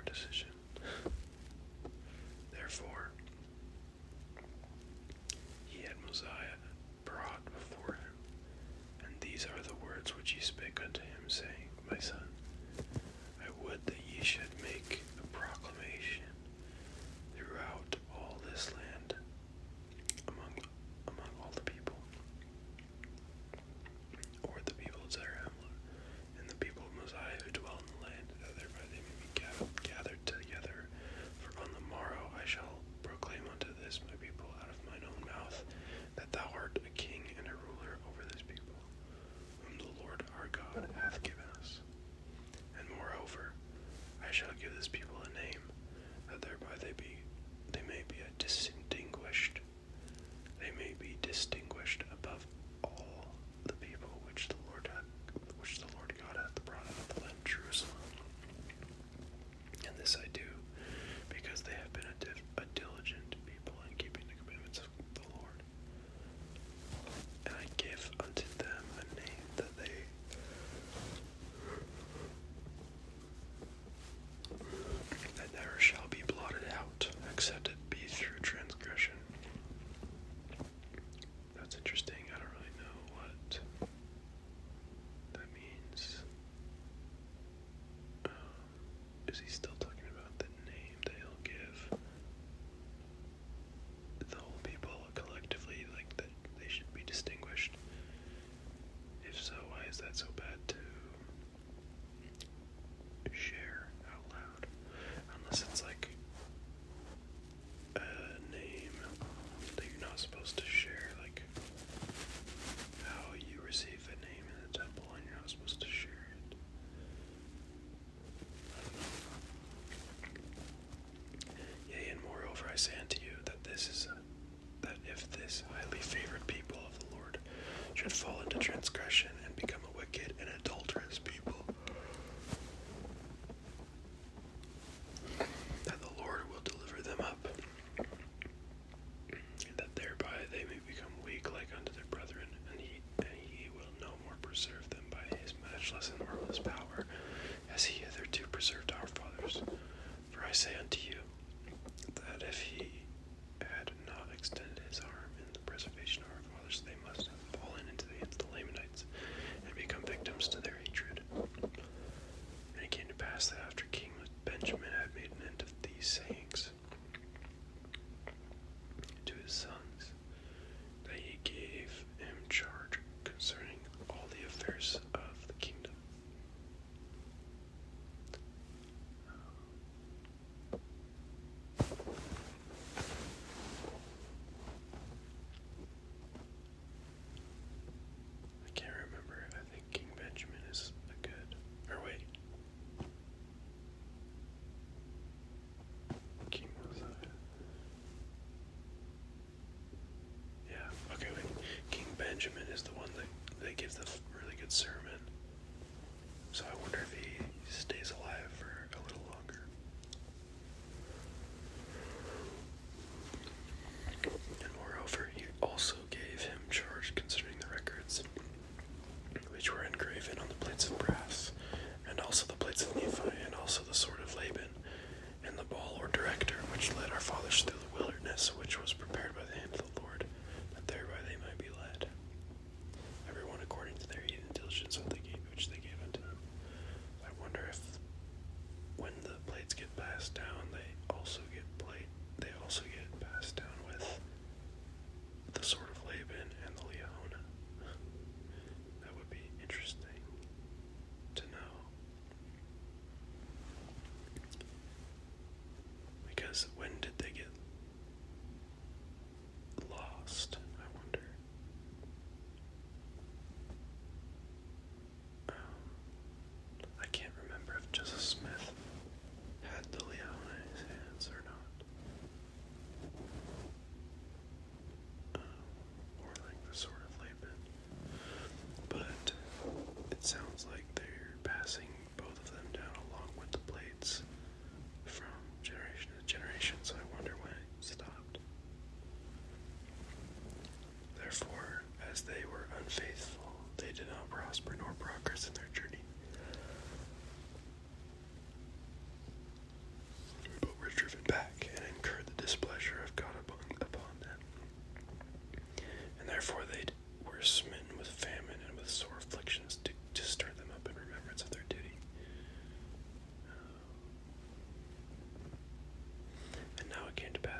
hard decision. Therefore, he had Mosiah brought before him, and these are the words which he spake unto him, saying, My son, I would that ye should make a proclamation throughout all this land among all the people, or the people of Zarahemla, and the people of Mosiah who dwell in the land, that thereby they may be gathered together. For on the morrow I shall proclaim unto this my people out of mine own mouth, that thou art a king and a ruler over this people, whom the Lord our God hath given us. And moreover, I shall give this people a name, that thereby they may be distinguished. They may be distinguished above all the people which the Lord God hath brought out of the land of Jerusalem. And this I do, because they have been a diligent people in keeping the commandments of the Lord. And I give unto them a name that never shall be blotted out, except it be through transgression. That's interesting. I don't really know what that means. Is he still talking about the name that he'll give the whole people collectively, like that they should be distinguished? If so, why is that so bad to share out loud? Unless it's like a name that you're not supposed to share, like how you receive a name in the temple and you're not supposed to share it. I don't know. Yea, and moreover I say unto you that that if this highly favored people of the Lord should fall into transgression and become a wicked and adulterous people, that the Lord will deliver them up, and that thereby they may become weak like unto their brethren, and he will no more preserve them by his matchless and marvelous power, as he hitherto preserved our fathers. For I say unto you, that if he had not extended his arm in the preservation of our fathers, they must have fallen into the hands of the Lamanites, and become victims to their hatred. And it came to pass that after King Benjamin had made an end of these sayings to his sons, that he gave him charge concerning all the affairs of the kingdom. I can't remember. I think King Benjamin is a good. Or wait. King Mosiah. Yeah, okay, wait. King Benjamin is the one that gives the really good sermon. So I wonder if he stays alive for a little longer. And moreover, he also gave him charge concerning the records, which were engraven on the plates of brass, and also the plates of Nephi, and also the sword of Laban, and the ball or director, which led our fathers through the wilderness, which was prepared by the hand of the Lord, that thereby they might be led, everyone according to their heathen diligence which they gave unto him. I wonder if when the plates get passed down, they also get passed down with the sword of Laban and the Leona. That would be interesting to know. Because when did they get lost, I wonder? I can't remember if Joseph Smith had the Leona in his hands or not. Or like the sword of Laban. But it sounds like they're passing both of them down along with the plates from generation to generation. So I wonder when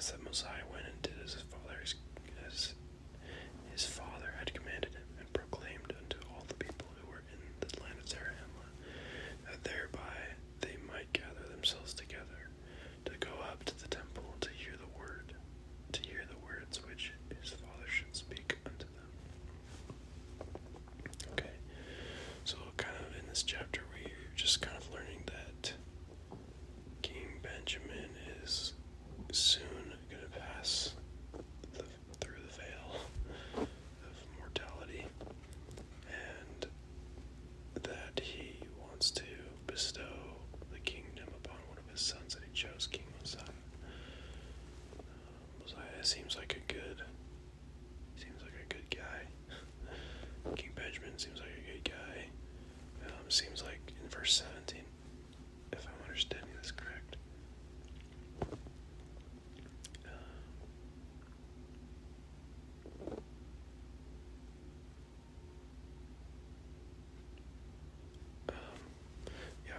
pass that Mosiah went and did as his father had commanded him, and proclaimed unto all the people who were in the land of Zarahemla, that thereby they might gather themselves together to go up to the temple to hear the words which his father should speak unto them. Okay, so kind of in this chapter we're just kind of learning that King Benjamin is soon going to pass through the veil of mortality, and that he wants to bestow the kingdom upon one of his sons that he chose, King Mosiah. Mosiah seems like a good guy. King Benjamin seems like a good guy. Seems like in verse 17, if I'm understanding this correct.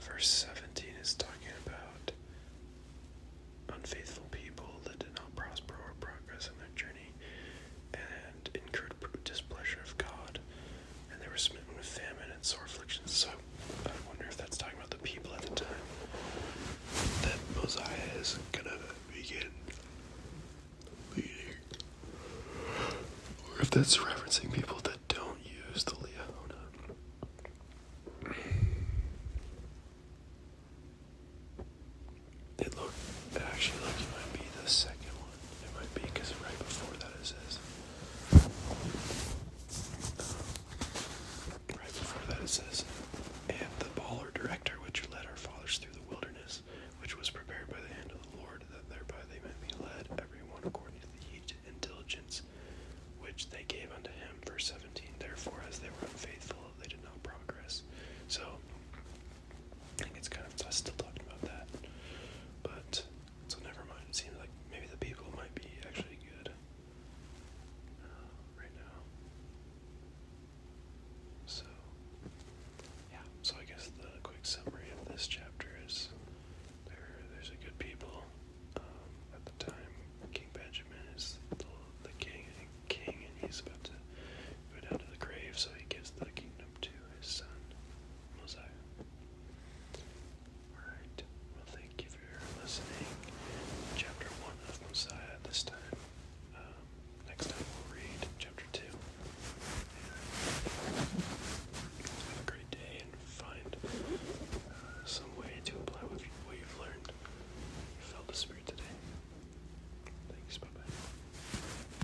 Verse 17 is talking about unfaithful people that did not prosper or progress in their journey and incurred displeasure of God, and they were smitten with famine and sore afflictions. So I wonder if that's talking about the people at the time that Mosiah is going to begin leading, or if that's referencing